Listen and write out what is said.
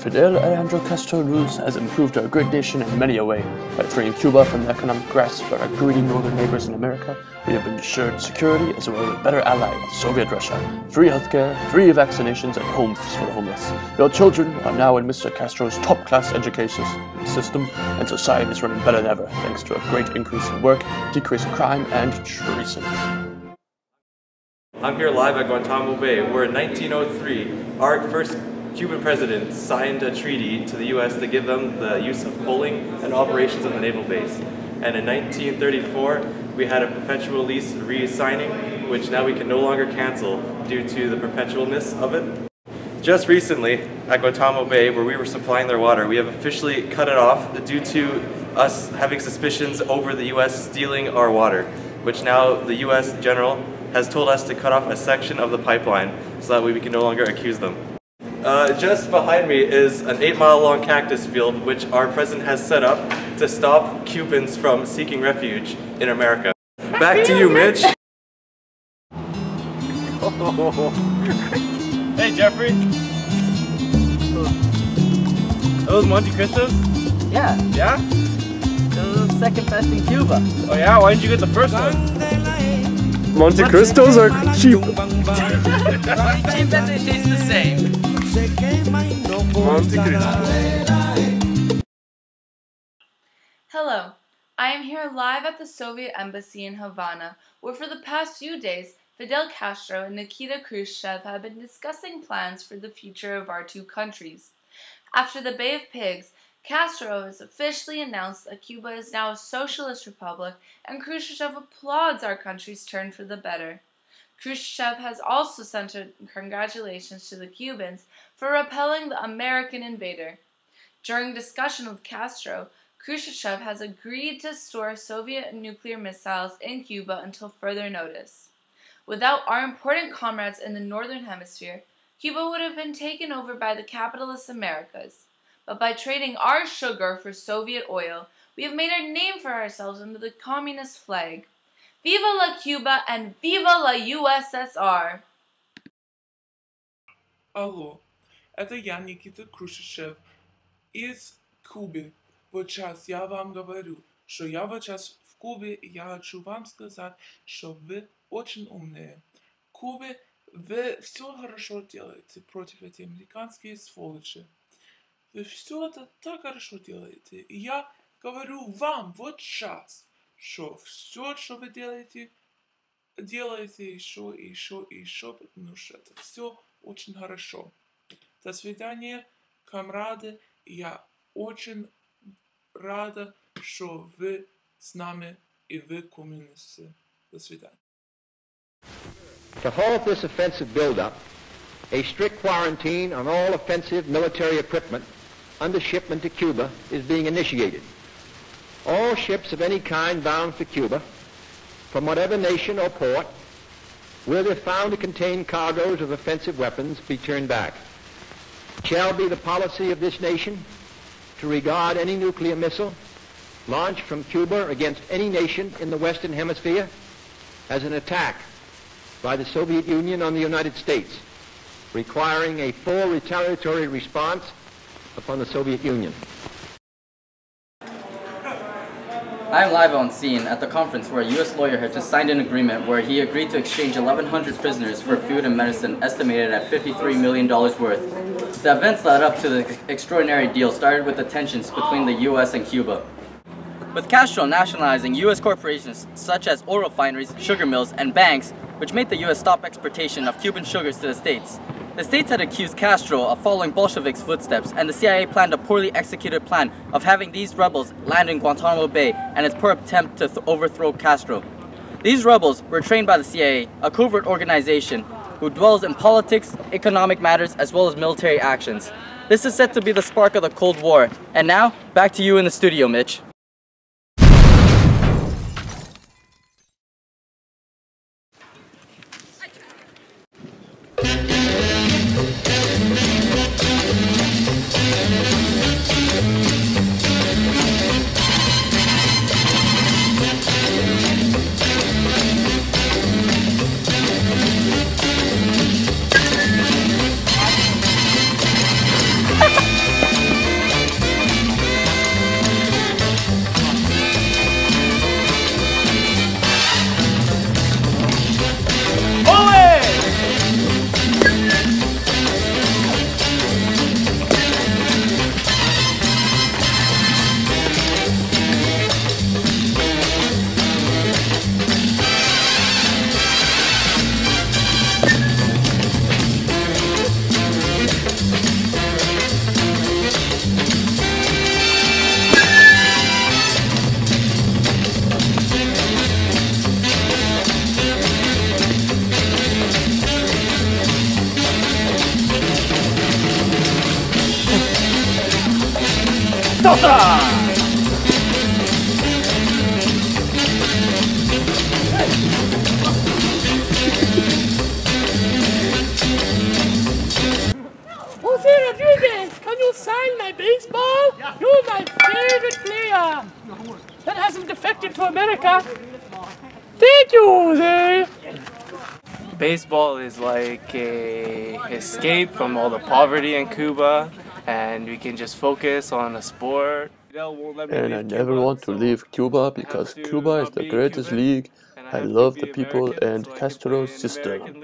Fidel Alejandro Castro Ruz has improved our great nation in many a way. By freeing Cuba from the economic grasp of our greedy northern neighbors in America, we have been assured security as well as a better ally of Soviet Russia, free healthcare, free vaccinations, and homes for the homeless. Your children are now in Mr. Castro's top-class education system, and society is running better than ever, thanks to a great increase in work, decrease in crime, and treason. I'm here live at Guantanamo Bay, where in 1903, our first Cuban president signed a treaty to the U.S. to give them the use of coaling and operations of the naval base. And in 1934, we had a perpetual lease re-signing, which now we can no longer cancel due to the perpetualness of it. Just recently, at Guantanamo Bay, where we were supplying their water, we have officially cut it off due to us having suspicions over the U.S. stealing our water, which now the U.S. General has told us to cut off a section of the pipeline so that way we can no longer accuse them. Just behind me is an 8-mile-long cactus field which our president has set up to stop Cubans from seeking refuge in America. Back to you, Mitch. Hey, Jeffrey. Those Monte Cristos? Yeah. Yeah? Those are the second best in Cuba. Oh yeah? Why didn't you get the first one? Monte Cristos are cheap. Probably cheap and they taste the same. Monte Cristo. Hello, I am here live at the Soviet Embassy in Havana, where for the past few days, Fidel Castro and Nikita Khrushchev have been discussing plans for the future of our two countries. After the Bay of Pigs, Castro has officially announced that Cuba is now a socialist republic, and Khrushchev applauds our country's turn for the better. Khrushchev has also sent congratulations to the Cubans for repelling the American invader. During discussion with Castro, Khrushchev has agreed to store Soviet nuclear missiles in Cuba until further notice. Without our important comrades in the Northern Hemisphere, Cuba would have been taken over by the capitalist Americas. But by trading our sugar for Soviet oil, we have made a name for ourselves under the communist flag. Viva la Cuba and viva la USSR! Алло, это я, Никита Khrushchev, из Кубы. Вот сейчас я вам говорю, что я вот сейчас в Кубе, и я хочу вам сказать, что вы очень умные. В Кубе вы все хорошо делаете против этих американских сволочи. Вы все это так хорошо делаете. И я говорю вам вот сейчас, что все, что вы делаете, делайте еще, еще, еще, потому что это все очень хорошо. До свидания, камрады. Я очень рада, что вы с нами и вы коммунисты. До свидания. To halt this offensive buildup, a strict quarantine on all offensive military equipment under shipment to Cuba is being initiated. All ships of any kind bound for Cuba, from whatever nation or port, will, if found to contain cargoes of offensive weapons, be turned back. It shall be the policy of this nation to regard any nuclear missile launched from Cuba against any nation in the Western Hemisphere as an attack by the Soviet Union on the United States, requiring a full retaliatory response upon the Soviet Union. I am live on scene at the conference where a U.S. lawyer had just signed an agreement where he agreed to exchange 1,100 prisoners for food and medicine estimated at $53 million worth. The events led up to the extraordinary deal started with the tensions between the U.S. and Cuba. With Castro nationalizing U.S. corporations such as oil refineries, sugar mills, and banks, which made the U.S. stop exportation of Cuban sugars to the States. The States had accused Castro of following Bolsheviks' footsteps, and the CIA planned a poorly executed plan of having these rebels land in Guantanamo Bay and its poor attempt to overthrow Castro. These rebels were trained by the CIA, a covert organization who dwells in politics, economic matters, as well as military actions. This is said to be the spark of the Cold War. And now, back to you in the studio, Mitch. Jose Rodriguez, can you sign my baseball? You're my favorite player. That hasn't defected to America. Thank you, Jose. Baseball is like a escape from all the poverty in Cuba, and we can just focus on a sport. And I never want to leave Cuba because Cuba is the greatest league. I love the people and Castro's system.